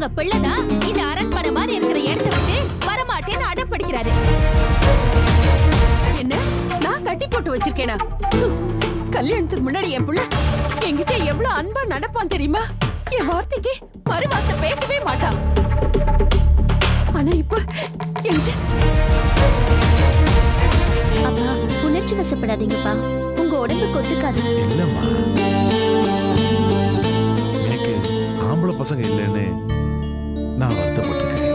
உங்க பிள்ளைதான் இந்த அரண்மனை மாதிரி இருக்கிற இடத்தை விட்டு வரமாட்டேன்னு அடம் படிக்கிறாரு. என்ன நான் கட்டி போட்டு வச்சிருக்கேனா? கல்யாணத்துக்கு முன்னாடி என் புள்ள என்கிட்ட எவ்வளவு அன்பா நடப்பான் தெரியுமா? என் வார்த்தைக்கு மறுவார்த்தை பேசவே மாட்டான். ஆனா இப்ப அப்பா உணர்ச்சி வசப்படாதீங்கப்பா, உங்க உடம்புக்கு ஒத்துக்காது. இல்லம்மா, எனக்கு ஆம்பளை பசங்க இல்லைன்னு நான் வருத்தப்பட்டிருக்கேன்.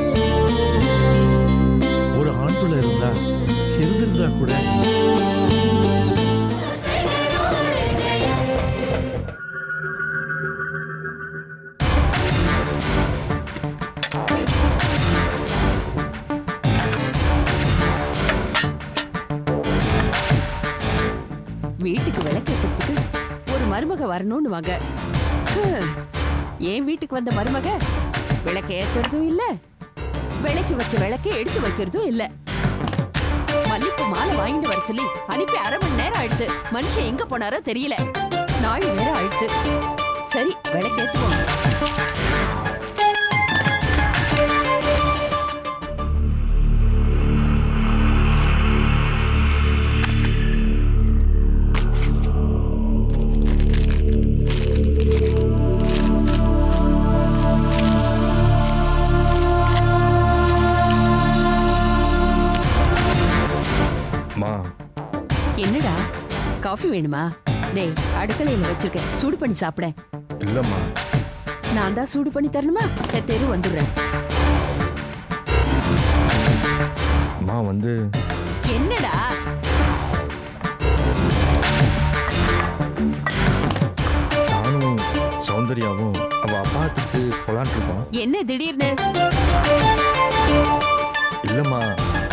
ஒரு ஆண் பிள்ளை இருந்தா இருந்திருந்தா கூட வீட்டுக்கு விளக்கேற்றதுக்கு ஒரு மருமக வரணும்னு வாங்க. என் வீட்டுக்கு வந்த மருமக விளக்க ஏற்றுறதும் இல்ல, விளக்கு வச்ச விளக்க எடுத்து வைக்கிறதும் இல்ல. மல்லிப்பூ மாலை வாங்கிட்டு வர சொல்லி அனுப்பி 1/2 மணி நேரம் ஆயிடுத்து. மனுஷன் எங்க போனாரோ தெரியல. 4 நேரம் ஆயிடுத்து. சரி விளக்கு ஏற்றுவோம். என்னடா காஃபி வேணுமா? டேய் அடுக்கலையில வச்சிருக்கேன், சூடு பண்ணி சாப்பிட. இல்லம்மா, நான் தான் சூடு பண்ணி தரணுமா? தெரு வந்துடுறேன். அம்மா வந்து என்னடா நானும் சௌந்தர்யாவும் அவ அப்பாத்துக்கு போலான் இருக்கோம். என்ன திடீர்னு? இல்லம்மா,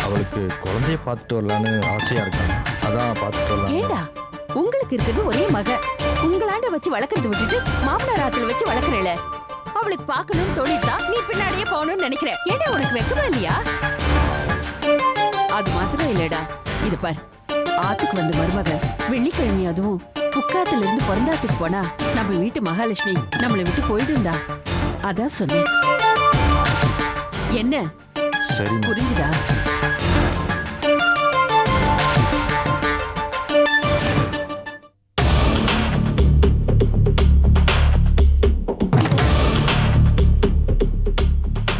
அவளுக்கு குழந்தைய பார்த்துட்டு வரலான்னு ஆசையா இருக்காங்க. அதான் பார்த்துட்டு வரலாம். ஏண்டா உங்களுக்கு இருக்கிறது ஒரே மக, உங்களாண்ட வச்சு வளர்க்கறத விட்டுட்டு மாமனார் ஆத்துல வச்சு வளர்க்கறல. அவளுக்கு பார்க்கணும்னு தோணிட்டா நீ பின்னாடியே போகணும்னு நினைக்கிற. ஏண்டா உனக்கு வெக்கமா இல்லையா? அது மாத்திரம் இல்லடா, இது பார், ஆத்துக்கு வந்த மருமக வெள்ளிக்கிழமை அதுவும் புக்காத்துல இருந்து பிறந்தாத்துக்கு போனா நம்ம வீட்டு மகாலட்சுமி நம்மளை விட்டு போயிடும்டா. அதான் சொன்னேன். என்ன சரி புரிஞ்சுதா?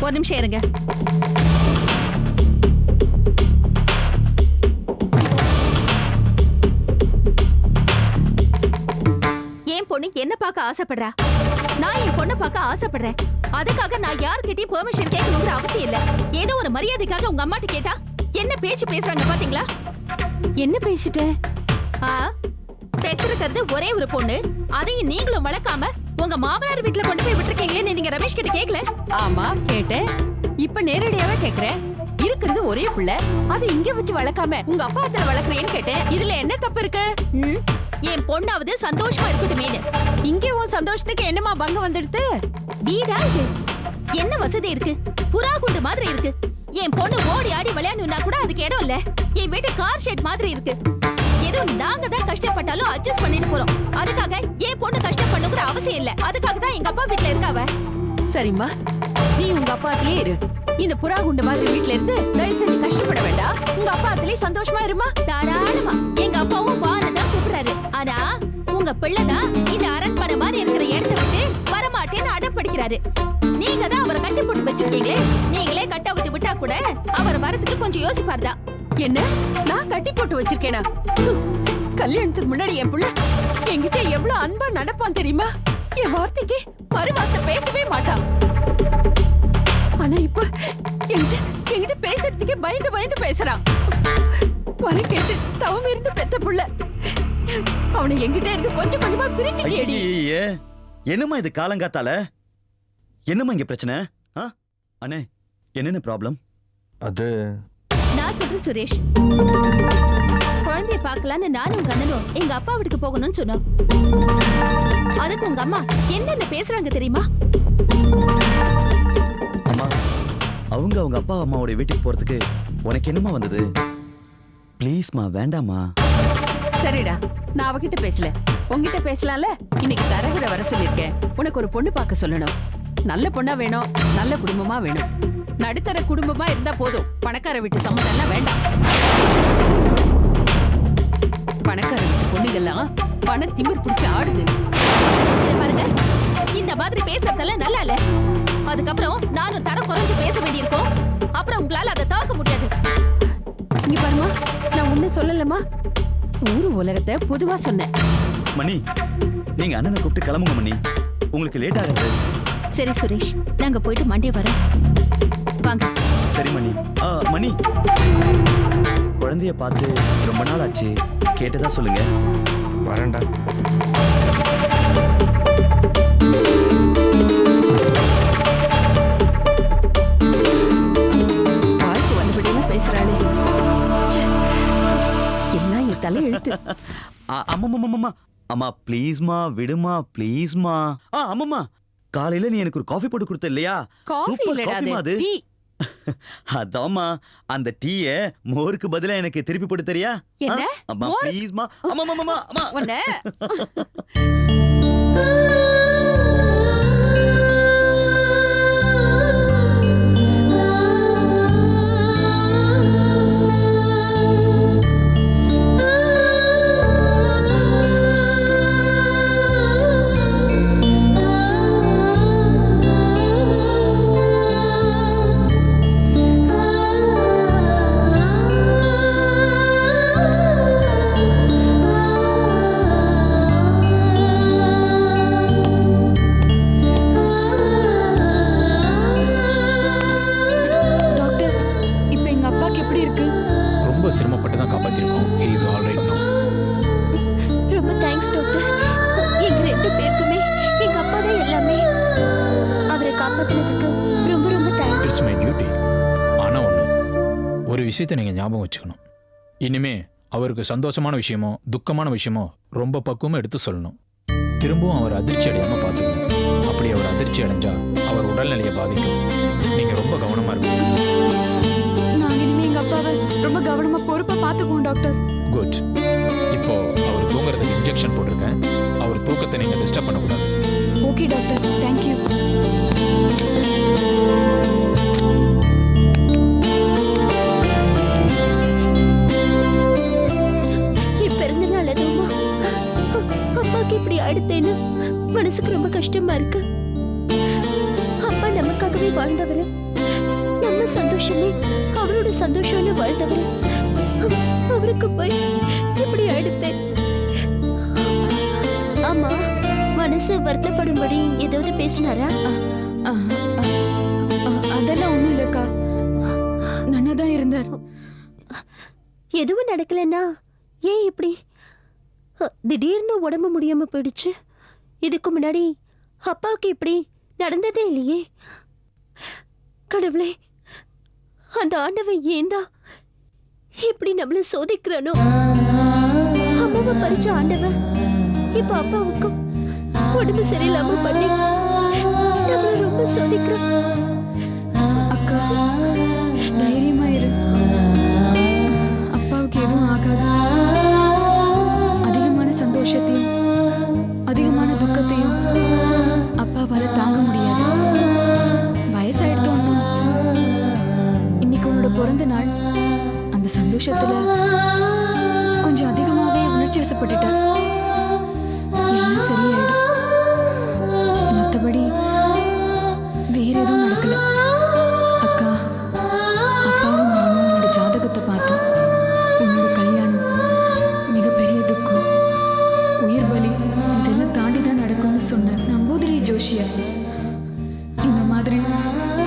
ஒரு நிமிஷம் இருங்க. என் பொண்ணு என்ன பார்க்க ஆசைப்படுறா, நான் என் பொண்ணை பார்க்க ஆசைப்படுறேன். அதுக்காக நான் யார்கிட்டயும் பெர்மிஷன் கேட்கணுங்கிற அவசியம் இல்ல. ஏதோ ஒரு மரியாதைக்காக உங்க அம்மாட்ட கேட்டா என்ன பேச்சு பேசுறாங்க பாத்தீங்களா? என்ன பேசிட்டேன்? பெற்றிருக்கிறது ஒரே ஒரு பொண்ணு, அதையும் நீங்களும் வளர்க்காம உங்க மாமனார் வீட்டுல கொண்டு போய் விட்டுருக்கீங்களே, நீங்க ரமேஷ் கிட்ட கேட்கல? ஆமா கேட்டேன். இப்ப நேரடியாவே கேக்குறேன். இருக்கிறது ஒரே புள்ள, அதை இங்க வச்சு வளர்க்காம உங்க அப்பா அத்தனை வளர்க்கறேன்னு கேட்டேன். இதுல என்ன தப்பு இருக்கு? என் பொண்ணாவது சந்தோஷமா இருக்கட்டுமே. இங்கே உன் சந்தோஷத்துக்கு என்னமா பங்கம் வந்துடுது? வீடா இது? என்ன வசதி இருக்கு? புறா குண்டு மாதிரி இருக்கு. என் பொண்ணு ஓடி ஆடி விளையாடணும்னா கூட அதுக்கு இடம் இல்ல. என் வீட்டு கார் ஷெட் மாதிரி இருக்கு. ஏதோ நாங்க தான் கஷ்டப்பட்டாலும் அட்ஜஸ்ட் பண்ணிட்டு போறோம். அதுக்காக என் பொண்ணு கஷ்டப்படணுங்கிற அவசியம் இல்ல. அதுக்காக தான் எங்க அப்பா வீட்டுல இருக்காவ. சரிம்மா, நீ உங்க அப்பாத்திலே இரு. இந்த புறா குண்டு மாதிரி வீட்டுல இருந்து தயவு செஞ்சு கஷ்டப்பட வேண்டாம். உங்க அப்பா அதுலயே சந்தோஷமா இருமா. தாராளமா எங்க அப்பாவும் வானதான் கூப்பிடுறாரு. ஆனா உங்க பிள்ளைதான் இந்த அரண்மனை மாதிரி இருக்கிற இடத்தை விட்டு வரமாட்டேன்னு அடம் படிக்கிறாரு. நீங்க தான் அவரை கட்டி போட்டு வச்சிருக்கீங்களே, நீங்களே கட்டாவத்து விட்டா கூட அவர் வரதுக்கு கொஞ்சம் யோசிப்பார்தான். என்ன நான் கட்டி போட்டு வச்சிருக்கேனா? கல்யாணத்துக்கு முன்னாடி என் புள்ள என்கிட்ட எவ்வளவு அன்பா நடப்பான் தெரியுமா? என் வார்த்தைக்கு மறுவார்த்தை பேசவே மாட்டான். ஆனா இப்ப என்கிட்ட பேசுறதுக்கே பயந்து பயந்து பேசுறான். வர கேட்டு தவம் இருந்து பெத்த புள்ள அவனை என்கிட்ட இருந்து கொஞ்சம் கொஞ்சமா பிரிச்சுட்டியேடி. என்னம்மா இது காலங்காத்தால? என்னம்மா இங்க பிரச்சனை? அண்ணே என்னென்ன ப்ராப்ளம்? அது நான் சொல்றேன் சுரேஷ், குழந்தைய பார்க்கலான்னு நானும் உங்க அண்ணனும் எங்க அப்பா வீட்டுக்கு போகணும்னு சொன்னோம். அதுக்கு உங்க அம்மா என்னென்ன பேசுறாங்க தெரியுமா? அம்மா, அவங்க அப்பா அம்மாவோட வீட்டுக்கு போறதுக்கு உனக்கு என்னமா வந்தது? ப்ளீஸ்மா, வேண்டாமா. சரிடா, நான் அவகிட்ட பேசல, உங்ககிட்ட பேசலாம்ல. இன்னைக்கு தரகுற வர சொல்லிருக்கேன். உனக்கு ஒரு பொண்ணு பார்க்க சொல்லணும். நல்ல பொண்ணா வேணும், நல்ல குடும்பமா வேணும். நடுத்தர குடும்பமா இருந்தா போதும், பணக்கார வீட்டு சம்மந்தம் எல்லாம் வேண்டாம். பணக்கார வீட்டு பொண்ணுங்கெல்லாம் பண திமிர் பிடிச்சு ஆடுது. இத பாருங்க, இந்த மாதிரி பேசுறதெல்லாம் நல்லா இல்ல. அதுக்கப்புறம் நானும் தரம் குறைஞ்சு பேச வேண்டியிருக்கும். அப்புறம் உங்களால அதை தாக்க முடியாது. இங்க பாருமா, நான் ஒண்ணு சொல்லலமா, ஊரு உலகத்தை பொதுவா சொன்னேன். மணி, நீங்க அண்ணனை கூப்பிட்டு கிளம்புங்க மணி, உங்களுக்கு லேட் ஆகுது. சரி சுரேஷ், நாங்க போயிட்டு மண்டே வரோம். வாங்க. சரி மணி. மணி, குழந்தைய பார்த்து ரொம்ப நாள் ஆச்சு, கேட்டதா சொல்லுங்க. வரேன்டா. வாழ்க்கை வந்தபடியெல்லாம் பேசுறாளே, எல்லாம் என் தலை எழுத்து. அம்மா அம்மா ப்ளீஸ்மா, விடுமா ப்ளீஸ்மா. அம்மம்மா, காலையில நீ எனக்கு ஒரு காஃபி போட்டு கொடுத்த இல்லையா? காஃபி சூப்பர் இல்லடா, காஃபிமா அது. டீ. அதாம்மா, அந்த டீய மோருக்கு பதிலா எனக்கு திருப்பி போட்டு தரியா? என்ன? அம்மா மோர்? ப்ளீஸ்மா. அம்மா உன்னை ரொம்ப சிரமப்பட்டு தான் காப்பாற்றிருக்கோம். He is all right now. ரொம்ப தேங்க்ஸ் டாக்டர். எங்க ரெண்டு பேருக்குமே எங்க அப்பா தான் எல்லாமே. அவரை காப்பாத்தினதுக்கு ரொம்ப ரொம்ப தேங்க்ஸ். It's my duty. ஆனால் ஒரு விஷயத்தை நீங்கள் ஞாபகம் வச்சுக்கணும். இனிமே அவருக்கு சந்தோஷமான விஷயமோ துக்கமான விஷயமோ ரொம்ப பக்குவமாக எடுத்து சொல்லணும். திரும்பவும் அவர் அதிர்ச்சி அடையாமல் பார்த்துக்கணும். அப்படி அவர் அதிர்ச்சி அடைஞ்சா அவர் உடல்நிலையை பாதிக்கும். நீங்கள் ரொம்ப கவனமாக இருக்கணும். நாங்க இனிமே எங்க அப்பாவை ரொம்ப கவனமா பொறுப்பா பாத்துக்குவோம் டாக்டர். குட். இப்போ அவர் தூங்குறதுக்கு இன்ஜெக்ஷன் போட்டிருக்கேன். அவர் தூக்கத்தை நீங்கள் டிஸ்டர்ப் பண்ணக்கூடாது. Okay doctor, thank you. என் பிறந்தநாள் அதுவுமா அப்பாவுக்கு இப்படி அடுத்தேன்னு மனசுக்கு ரொம்ப கஷ்டமா இருக்கு. அப்பா நமக்காகவே வாழ்ந்தவர், நம்ம சந்தோஷமே அவரோட சந்தோஷம்னு வாழ்ந்தவர். அவருக்கு போய் இப்படி அடுத்தேன். ஆமா, மனசு வருத்தப்படும்படி ஏதாவது பேசினாரா? அதெல்லாம் ஒண்ணும் இல்லக்கா, நன்னாதான் இருந்தார். எதுவும் நடக்கலன்னா ஏன் இப்படி திடீர்னு உடம்பு முடியாம போயிடுச்சு? இதுக்கு முன்னாடி அப்பாவுக்கு இப்படி நடந்ததே இல்லையே. கடவுளே, அந்த ஆண்டவன் ஏந்தா இப்படி நம்மள சோதிக்கிறானோ? அம்மாவை பறிச்ச ஆண்டவன் இப்ப அப்பாவுக்கும் உடம்பு சரியில்லாம பண்ணி நம்மள ரொம்ப சோதிக்கிறான். அக்கா, தைரியமா இரு, அப்பாவுக்கு எதுவும் ஆகாது. அதிகமான சந்தோஷத்தையும் அதிகமான துக்கத்தையும் அப்பாவால தாங்க முடியாது. வயசாயிடுத்தோம். இன்னைக்கு உன்னோட பிறந்த நாள். அந்த சந்தோஷத்துல கொஞ்சம் அதிகமாவே உணர்ச்சி வசப்பட்டுட்டார். எல்லாம் சரியாயிடும். மற்றபடி வேற எதுவும் நடக்கல. அக்கா, அப்பாவும் நானும் உன்னோட ஜாதகத்தை பார்த்தோம். உன்னோட கல்யாணம் மிகப்பெரிய துக்கம், உயிர் பலி, இதெல்லாம் தாண்டி தான் நடக்கும்னு சொன்ன நம்பூதிரி ஜோஷியர். இந்த மாதிரி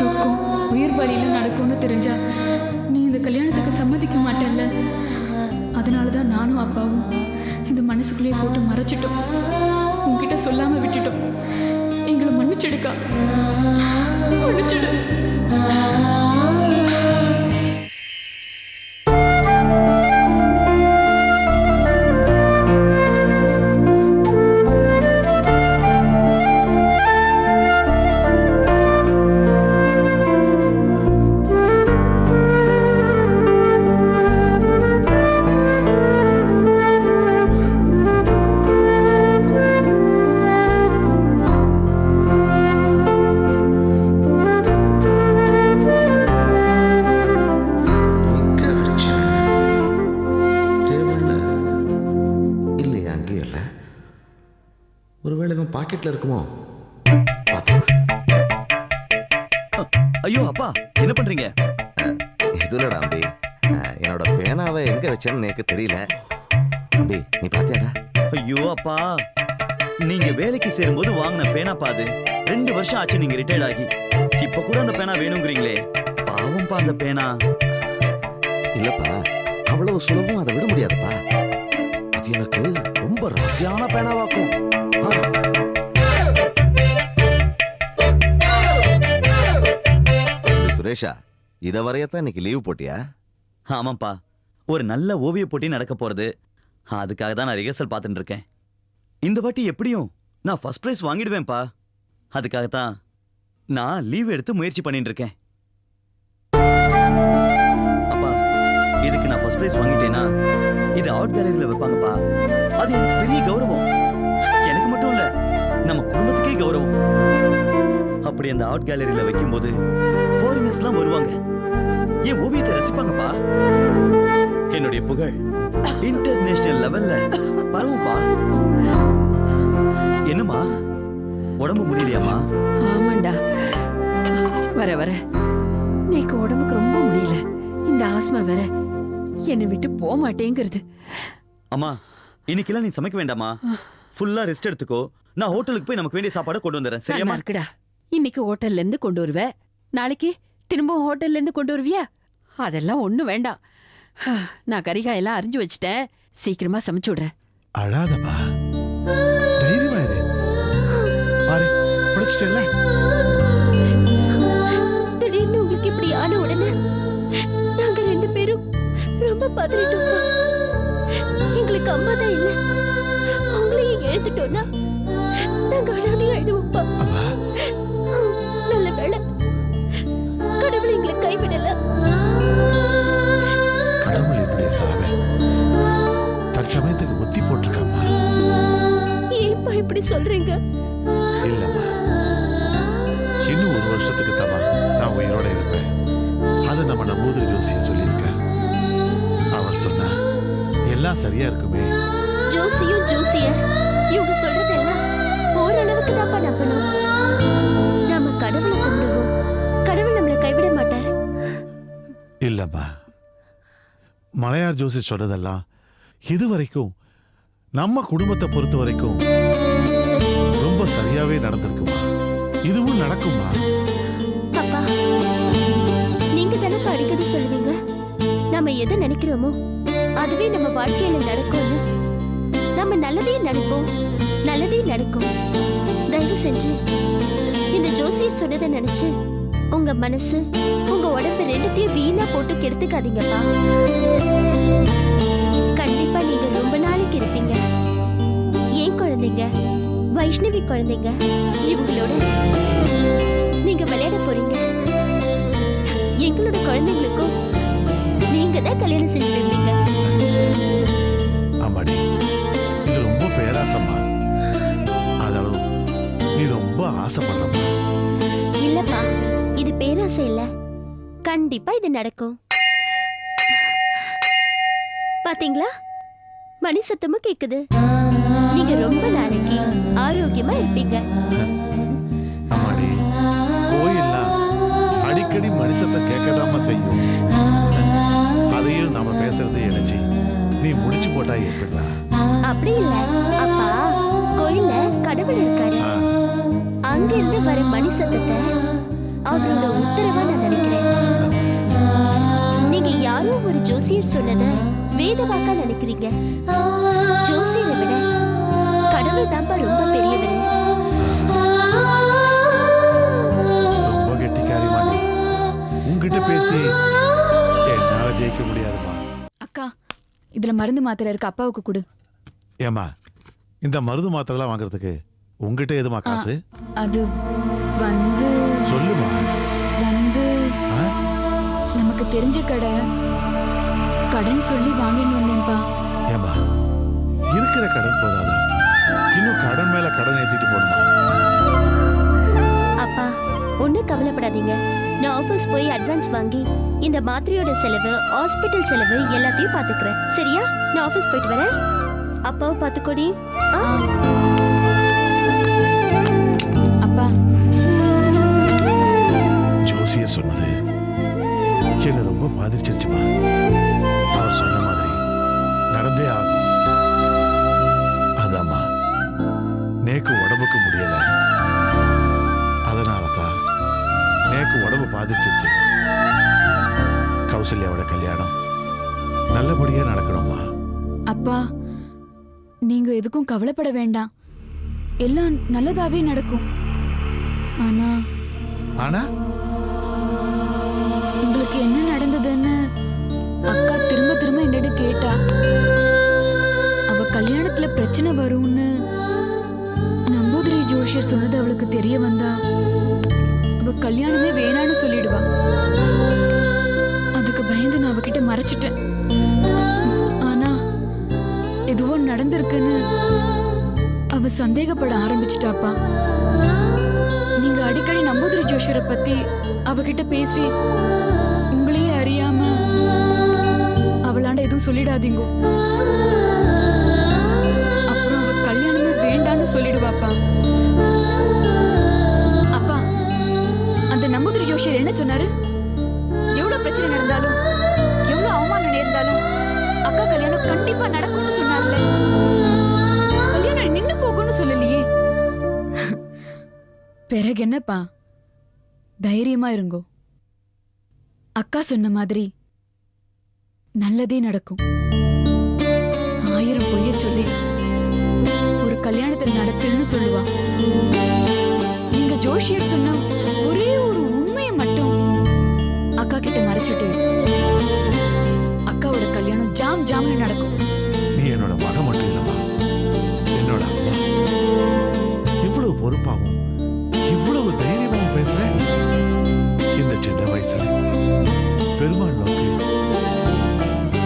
துக்கம் உயிர் பலியில நடக்கும்னு தெரிஞ்சா நீ இந்த கல்யாணத்துக்கு சம்மதிக்க மாட்டேல்ல. அதனால தான் நானும் அப்பாவும் இந்த மனசுக்குள்ளேயே போட்டு மறைச்சிட்டோம். உன்கிட்ட சொல்லாம விட்டுட்டோம். எங்களை மன்னிச்சிடுக்கா, மன்னிச்சிடு. வீட்டில் இருக்குமோ? ஐயோ அப்பா என்ன பண்றீங்க? இது இல்லடா அம்பி, என்னோட பேனாவை எங்க வச்சேன்னு எனக்கு தெரியல. அம்பி நீ பாத்தியாடா? ஐயோ அப்பா, நீங்க வேலைக்கு சேரும்போது வாங்கின பேனா பாது 2 வருஷம் ஆச்சு நீங்க ரிட்டையர்ட் ஆகி. இப்ப கூட அந்த பேனா வேணுங்கிறீங்களே, பாவம்பா அந்த பேனா. இல்லப்பா, அவ்வளவு சுலபம் அதை விட முடியாதுப்பா. அது எனக்கு ரொம்ப ரகசியமான பேனாவாக்கும். சுரேஷா, இத வரையத்தான் இன்னைக்கு லீவ் போட்டியா? ஆமாப்பா, ஒரு நல்ல ஓவிய போட்டி நடக்க போறது. அதுக்காக தான் நான் ரிஹர்சல் பார்த்துட்டு இருக்கேன். இந்த வாட்டி எப்படியும் நான் ஃபர்ஸ்ட் பிரைஸ் வாங்கிடுவேன்ப்பா. அதுக்காகத்தான் நான் லீவ் எடுத்து முயற்சி பண்ணிட்டு இருக்கேன். அப்பா, இதுக்கு நான் ஃபர்ஸ்ட் பிரைஸ் வாங்கிட்டேன்னா இது ஆர்ட் கேலரியில வைப்பாங்கப்பா. அது எனக்கு பெரிய கௌரவம். எனக்கு மட்டும் இல்ல, நம்ம குடும்பத்துக்கே கௌரவம். அப்படி அந்த ஆர்ட் கேலரியில வைக்கும்போது ஃபாரினர்ஸ்லாம் வருவாங்க, என் ஓவியத்தை ரசிப்பாங்கப்பா. என்னுடைய புகழ் இன்டர்நேஷனல் லெவல்ல பரவும்பா. என்னம்மா, உடம்பு முடியலையாமா? ஆமாண்டா, வர வர நீக்கு உடம்புக்கு ரொம்ப முடியல. இந்த ஆஸ்மா வேற என்னை விட்டு போக மாட்டேங்கிறது. அம்மா, இன்னைக்கெல்லாம் நீ சமைக்க வேண்டாமா, ஃபுல்லா ரெஸ்ட் எடுத்துக்கோ. நான் ஹோட்டலுக்கு போய் நமக்கு வேண்டிய சாப்பாடு கொண்டு வந்துடுறேன். சரியா சரியாம்மா? இருக்குடா. இன்னைக்கு ஹோட்டல்ல இருந்து கொண்டு வருவ, நாளைக்கு திரும்ப ஹோட்டல்ல இருந்து கொண்டு வருவியா? அதெல்லாம் ஒண்ணும் வேண்டாம். நான் கறிகாயெல்லாம் அரிஞ்சு வச்சுட்டேன், சீக்கிரமா சமைச்சு விடுறேன். அழாதம்மா, தைரியமா இரு. பாரு, பிடிச்சிட்டல. திடீர்னு உங்களுக்கு இப்படி ஆன உடனே நாங்க 2 பேரும் ரொம்ப பதறிட்டோம். எங்களுக்கு அம்மா தான் இல்ல, அவங்களையும் எழுத்துட்டோம்னா நாங்க அனாதை ஆயிடுவோம்ப்பா. நல்ல வேளை கடவுள் எங்களை கைவிடல. கடவுள் இப்படியே சாவே தற்சமயத்துக்கு ஒத்தி போட்டிருக்காமா. ஏன்ப்பா இப்படி சொல்றீங்க? இல்லம்மா, இன்னும் 1 வருஷத்துக்கு தவா நான் உயிரோட இருப்பேன். அது நம்ம நம்பூதிரி ஜோசிய சொல்லியிருக்கேன். அவர் சொன்னா எல்லாம் சரியா இருக்குமே. ஜோசியும் ஜோசியர் இவங்க சொல்றதெல்லாம் ஓரளவுக்கு தான்ப்பா நம்பணும். நாம கடவுளை கும்பிடுவோம், கடவுள் நம்மளை கைவிட மாட்டார். இல்லம்மா, மலையார் ஜோசி சொன்னதெல்லாம் இதுவரைக்கும் நம்ம குடும்பத்தை பொறுத்த வரைக்கும் ரொம்ப சரியாவே நடந்திருக்குமா. இதுவும் நடக்குமா? அப்பா, நீங்க தானே அடிக்கடி சொல்லுவீங்க, நம்ம எதை நினைக்கிறோமோ அதுவே நம்ம வாழ்க்கையில நடக்கும்னு. நம்ம நல்லதே நினைப்போம், நல்லதே நடக்கும். தயவு செஞ்சு இந்த ஜோசியர் சொன்னதை நினைச்சு உங்க மனசு உங்க உடம்பு 2த்தையும் வீணா போட்டு கெடுத்துக்காதீங்கப்பா. கண்டிப்பா நீங்க ரொம்ப நாளைக்கு இருப்பீங்க. ஏன் குழந்தைங்க, வைஷ்ணவி குழந்தைங்க, இவங்களோட நீங்க விளையாட போறீங்க. எங்களோட குழந்தைங்களுக்கும் நீங்க தான் கல்யாணம் செஞ்சு வைப்பீங்க. ஆமாடி, இது ரொம்ப பேராசம்மா. அதனாலும் நீ ரொம்ப ஆசைப்படலம்மா. இல்லப்பா, இது பேராசை இல்ல, கண்டிப்பா இது நடக்கும். பாத்தீங்களா, மணி சத்தமும் கேக்குது. நீங்க ரொம்ப நாளைக்கு ஆரோக்கியமா இருப்பீங்க. ஆமாடி, கோயில்லாம் அடிக்கடி மனுஷத்தை கேட்கதாம செய்யும். அதையும் நாம பேசுறதை இணைச்சி நீ முடிச்சு போட்டா எப்படிடா? அப்படி இல்ல அப்பா, கோயில்ல கடவுள் இருக்காரு. அங்க இருந்து வர மணி சத்தத்தை அவரோட உத்தரவா நான் நினைக்கிறேன். நீங்க யாரோ ஒரு ஜோசியர் சொன்னத வேத வாக்கா நினைக்கிறீங்க. ஜோசியரை விட கடவுள் தான்ப்பா ரொம்ப பெரியவர். ரொம்ப கெட்டிக்காரி மாடி, உங்ககிட்ட பேசி என்னால ஜெயிக்க முடியாதுமா. அக்கா, இதுல மருந்து மாத்திரை இருக்கு, அப்பாவுக்கு கொடு. ஏமா, இந்த மருந்து மாத்திரைலாம் வாங்குறதுக்கு உங்ககிட்ட எதுமா காசு? அது வந்து சொல்லுமா. வந்து நமக்கு தெரிஞ்ச கடை, கடன் சொல்லி வாங்கின்னு வந்தேன்ப்பா. ஏமா, இருக்கிற கடன் போதாதா? இன்னும் கடன் மேல கடன் ஏத்திட்டு போடுமா? அப்பா, ஒன்னும் கவலைப்படாதீங்க. நான் ஆபீஸ் போய் அட்வான்ஸ் வாங்கி இந்த மாத்திரையோட செலவு, ஹாஸ்பிட்டல் செலவு எல்லாத்தையும் பாத்துக்கிறேன். சரியா? நான் ஆபீஸ் போயிட்டு வரேன். அப்பாவை பாத்துக்கோடி. உடம்பு பாதிச்சிருச்சுமா. அவர் சொன்ன மாதிரி நடந்தே ஆகும். அதாம்மா நேக்கு உடம்புக்கு முடியல, அதனாலதான் நேக்கு உடம்பு பாதிச்சிருச்சு. கௌசல்யாவோட கல்யாணம் நல்லபடியா நடக்கணுமா. அப்பா நீங்க எதுக்கும் கவலைப்பட வேண்டாம், எல்லாம் நல்லதாவே நடக்கும். ஆனா ஆனா உங்களுக்கு என்ன நடந்ததுன்னு அக்கா திரும்ப திரும்ப என்னிட கேட்டா. அவ கல்யாணத்துல பிரச்சனை வரும்னு நம்பூதிரி ஜோஷியர் சொன்னது அவளுக்கு தெரிய வந்தா அவ கல்யாணமே வேணான்னு சொல்லிடுவா. அதுக்கு பயந்து நான் அவகிட்ட மறைச்சிட்டேன். ஆனா எதுவும் நடந்திருக்குன்னு அவ சந்தேகப்பட ஆரம்பிச்சிட்டாப்பா. நீங்க அடிக்கடி நம்பூதிரி ஜோஷியரை பத்தி அவகிட்ட பேசி உங்களையே அறியாம அவளாண்ட எதுவும் சொல்லிடாதீங்க. அப்புறம் அவ கல்யாணமே வேண்டான்னு சொல்லிடுவாப்பா. அப்பா அந்த நம்பூதிரி ஜோஷியர் என்ன சொன்னாரு? எவ்வளவு பிரச்சனை நடந்தாலும் எவ்வளவு அவமானம் நேர்ந்தாலும் அக்கா கல்யாணம் கண்டிப்பா நடக்கும்னு சொன்னார்ல. கல்யாணம் நின்னு போகும்னு சொல்லலையே. பிறகு என்னப்பா, தைரியமா இருங்கோ. அக்கா சொன்ன மாதிரி நல்லதே நடக்கும். 1000 பொய்ய சொல்லி ஒரு கல்யாணத்தை நடத்துன்னு சொல்லுவா. நீங்க ஜோஷியர் சொன்ன ஒரே ஒரு உண்மையை மட்டும் அக்கா கிட்ட மறைச்சிட்டு அக்காவோட கல்யாணம் ஜாம்னு நடக்கும். நீ என்னோட மகன் மட்டும் இல்லம்மா, என்னோட அம்மா. இவ்வளவு பொறுப்பாவும் இவ்வளவு தைரியமாவும் பேசுறேன். இந்த சின்ன வயசுல பெருமாள் நோக்கி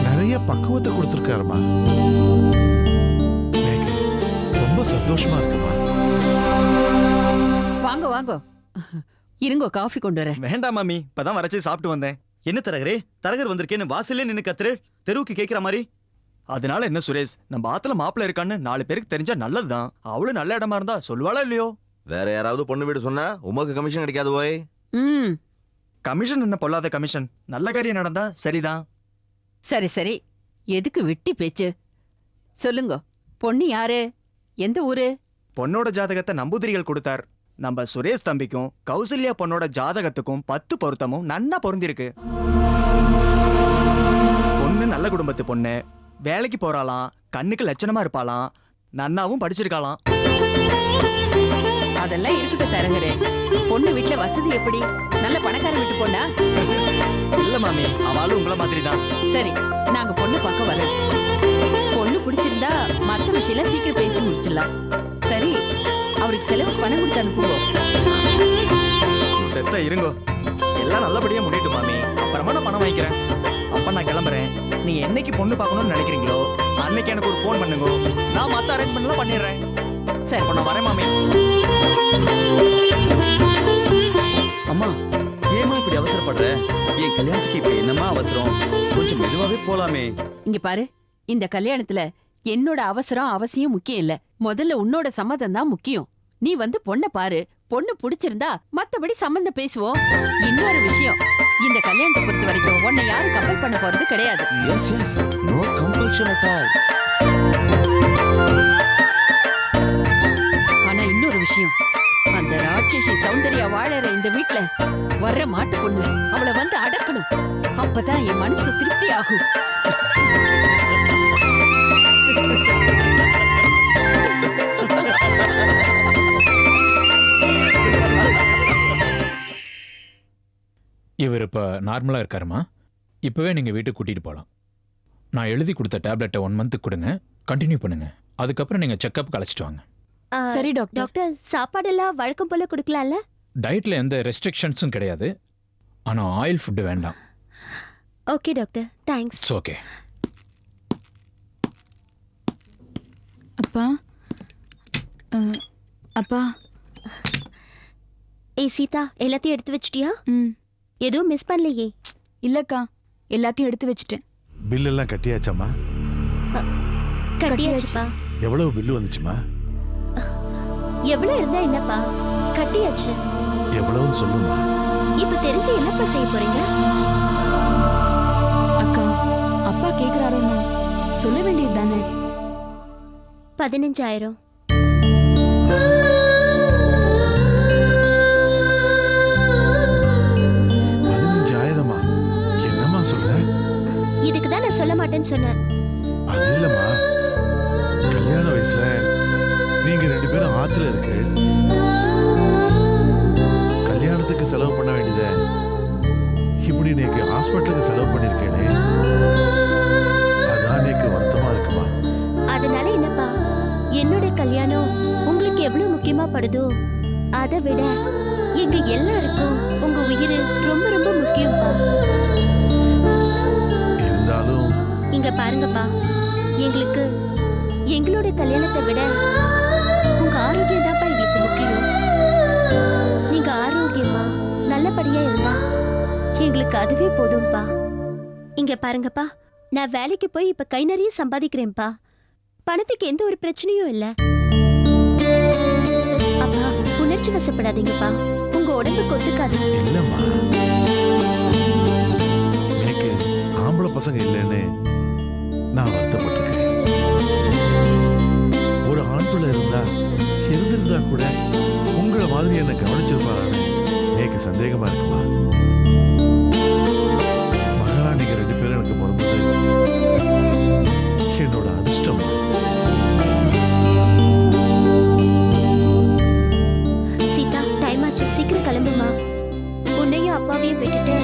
நிறைய பக்குவத்தை கொடுத்திருக்காருமா. எனக்கு ரொம்ப சந்தோஷமா இருக்குமா. வாங்க வாங்க, இருங்கோ காஃபி கொண்டு வரேன். வேண்டாம் மாமி, இப்பதான் வரைச்சு சாப்பிட்டு வந்தேன். என்ன தரகரே, தரகர் வந்திருக்கேன்னு வாசல்லே நின்னு கத்துரு, தெருவுக்கு கேட்கிற மாதிரி. அதனால என்ன சுரேஷ், நம்ம ஆத்துல மாப்பிள்ள இருக்கான்னு 4 பேருக்கு தெரிஞ்சா நல்லதுதான். அவளும் நல்ல இடமா இருந்தா சொல்லுவாளா இல்லையோ? வேற யாராவது பொண்ணு வீடு சொன்னா உமக்கு கமிஷன் கிடைக்காது போய். ம் கமிஷன் என்ன பொல்லாத கமிஷன், நல்ல காரியம் நடந்தா சரிதான். சரி சரி, எதுக்கு விட்டி பேச்சு? சொல்லுங்க, பொண்ணு யாரு, எந்த ஊரு? பொண்ணோட ஜாதகத்தை நம்பூதிரிகள் கொடுத்தார். நம்ம சுரேஷ் தம்பிக்கும் கௌசல்யா பொண்ணோட ஜாதகத்துக்கும் 10 பொருத்தமும் நன்னா பொருந்திருக்கு. பொண்ணு நல்ல குடும்பத்து பொண்ணு, வேலைக்கு போறாளாம், கண்ணுக்கு லட்சணமா இருப்பாளாம், நன்னாவும் படிச்சிருக்காளாம். அதெல்லாம் இருக்கட்டும் தரகரே. பொண்ணு வீட்டுல வசதி எப்படி? நல்ல பணக்கார வீட்டு பொண்ணா? இல்ல மாமி, அவளும் உங்கள மாதிரி தான். சரி, நாங்க பொண்ணு பார்க்க வரோம். பொண்ணு பிடிச்சிருந்தா மத்த விஷயம் சீக்கிரம் பேசி முடிச்சிடலாம். சரி, அவருக்கு செலவு பணம் கொடுத்து அனுப்புங்க. செத்த இருங்கோ, எல்லாம் நல்லபடியா முடியட்டும் மாமி, அப்புறமா நான் பணம் வாங்கிக்கிறேன். அப்ப நான் கிளம்புறேன். நீங்க என்னைக்கு பொண்ணு பார்க்கணும்னு நினைக்கிறீங்களோ அன்னைக்கு எனக்கு ஒரு ஃபோன் பண்ணுங்க, நான் மத்த அரேஞ்ச்மெண்ட்லாம் பண்ணிடுறேன். சரி, அப்ப நான் வரேன் மாமி. அம்மா, ஏமா இப்படி அவசரப்படுற? என் கல்யாணத்துக்கு இப்ப என்னமா அவசரம்? கொஞ்சம் மெதுவாவே போலாமே. இங்க பாரு, இந்த கல்யாணத்துல என்னோட அவசரம் அவசியம் முக்கியம் இல்ல. முதல்ல உன்னோட சம்மதம் தான் முக்கியம். நீ வந்து பொண்ணை பாரு, பொண்ணு பிடிச்சிருந்தா மத்தபடி சம்மந்தம் பேசுவோம். இன்னொரு விஷயம், இந்த கல்யாணத்தை பொறுத்த வரைக்கும் உன்னை யாரும் கம்பல் பண்ண போறது கிடையாது. Yes yes, no compulsion at all. ஆனா இன்னொரு விஷயம், அந்த ராட்சசி சௌந்தர்யா வாழற இந்த வீட்ல வர்ற மாட்டு பொண்ணு, அவளை வந்து அடக்கணும். அப்பதான் என் மனசு திருப்தி ஆகும். இவர் இப்போ நார்மலாக இருக்காருமா. இப்போவே நீங்கள் வீட்டுக்கு கூட்டிகிட்டு போகலாம். நான் எழுதி கொடுத்த டேப்லெட்டை 1 மந்த்துக்கு கொடுங்க, கண்டினியூ பண்ணுங்க. அதுக்கப்புறம் நீங்கள் செக்கப்புக்கு அழைச்சிட்டு வாங்க. சரி டாக்டர். டாக்டர், சாப்பாடெல்லாம் வழக்கம் போல கொடுக்கலாம்ல? டயட்டில் எந்த ரெஸ்ட்ரிக்ஷன்ஸும் கிடையாது. ஆனால் ஆயில் ஃபுட்டு வேண்டாம். Okay doctor, thanks. It's okay. அப்பா அப்பா. ஏய் சீதா, எல்லாத்தையும் எடுத்து வச்சிட்டியா? ம் எதுவும் மிஸ் பண்ணலையே? இல்லக்கா, எல்லாத்தையும் எடுத்து வச்சிட்டேன். பில் எல்லாம் கட்டியாச்சாம்மா? கட்டியாச்சுப்பா. எவ்வளவு பில்லு வந்துச்சுமா? எவ்வளவு இருந்தா என்னப்பா, கட்டியாச்சு. எவ்வளவுன்னு சொல்லுமா. இப்ப தெரிஞ்சு என்னப்பா செய்ய போறீங்க? அப்பா கேக்குறாரோன்னு சொல்ல வேண்டியது தானே? 15,000. என்னம்மா சொல்ற? இதுக்கு தான் நான் சொல்ல மாட்டேன்னு சொன்னேன். அது இல்லம்மா, கல்யாண வயசுல நீங்க 2 பேரும் ஆத்துல இருக்கு, கல்யாணத்துக்கு செலவு பண்ண வேண்டியத இப்படி நீங்க ஹாஸ்பிட்டலுக்கு செலவு பண்ணிருக்கேனே, அதான் நீக்கு வருத்தமா இருக்குமா? அதனால என்னப்பா, என்னோட கல்யாணம் உங்களுக்கு எவ்வளவு முக்கியமா படுதோ அதை விட எங்க எல்லாருக்கும் உங்க உயிர் ரொம்ப ரொம்ப முக்கியம்ப்பா. இருந்தாலும் இங்க பாருங்கப்பா, எங்களுக்கு எங்களோட கல்யாணத்தை விட உங்க ஆரோக்கியம் தான்ப்பா எங்களுக்கு முக்கியம். நீங்க ஆரோக்கியமா நல்லபடியா இருந்தா எங்களுக்கு அதுவே போதும்பா. இங்க பாருங்கப்பா, நான் வேலைக்கு போய் இப்ப கை நிறைய சம்பாதிக்கிறேன்ப்பா. பணத்துக்கு எந்த ஒரு பிரச்சனையும் இல்ல. அப்பா, உணர்ச்சி வசப்படாதீங்கப்பா, உங்க உடம்புக்கு ஒத்துக்காது. இல்லம்மா, எனக்கு ஆம்பளை பசங்க இல்லைன்னு நான் வருத்தப்பட்டிருக்கேன். ஒரு ஆண் பிள்ளை இருந்திருந்தா கூட உங்களை மாதிரி என்ன கவனிச்சிருப்பாரான்னு எனக்கு சந்தேகமா இருக்குமா? மகளா நீங்க 2 பேரும் எனக்கு பிறந்தது என்னோட அதிர்ஷ்டம். சீதா, டைம் ஆச்சு, சீக்கிரம் கிளம்புமா. உன்னையும் அப்பாவையும் விட்டுட்டு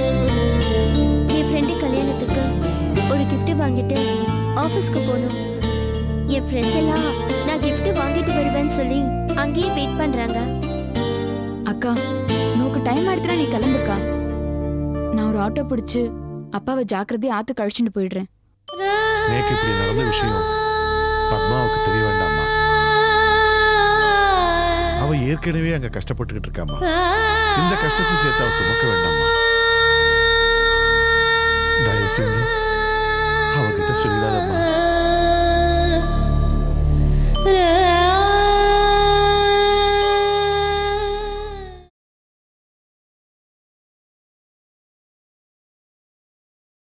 என் ஃப்ரெண்டு கல்யாணத்துக்கு ஒரு gift வாங்கிட்டு ஆபீஸ்க்கு போகணும். என் ஃப்ரெண்ட்ஸ் எல்லாம் நான் gift வாங்கிட்டு வருவேன்னு சொல்லி அங்கேயே வெயிட் பண்றாங்க. அக்கா, நோக்கு டைம் ஆயிடுச்சுனா நீ கிளம்புக்கா. நான் ஒரு ஆட்டோ பிடிச்சு அப்பாவை ஜாக்கிரதையா ஆத்து கழிச்சுட்டு போயிடுறேன். எனக்கு இப்படி நடந்த விஷயம் பத்மாவுக்கு தெரிய வேண்டாமா? அவ ஏற்கனவே அங்க கஷ்டப்பட்டுக்கிட்டு இருக்காமா, இந்த கஷ்டத்தை சேர்த்து அவ சுமக்க வேண்டாமா? தயவு செஞ்சு அவகிட்ட சொல்லிடாதம்மா.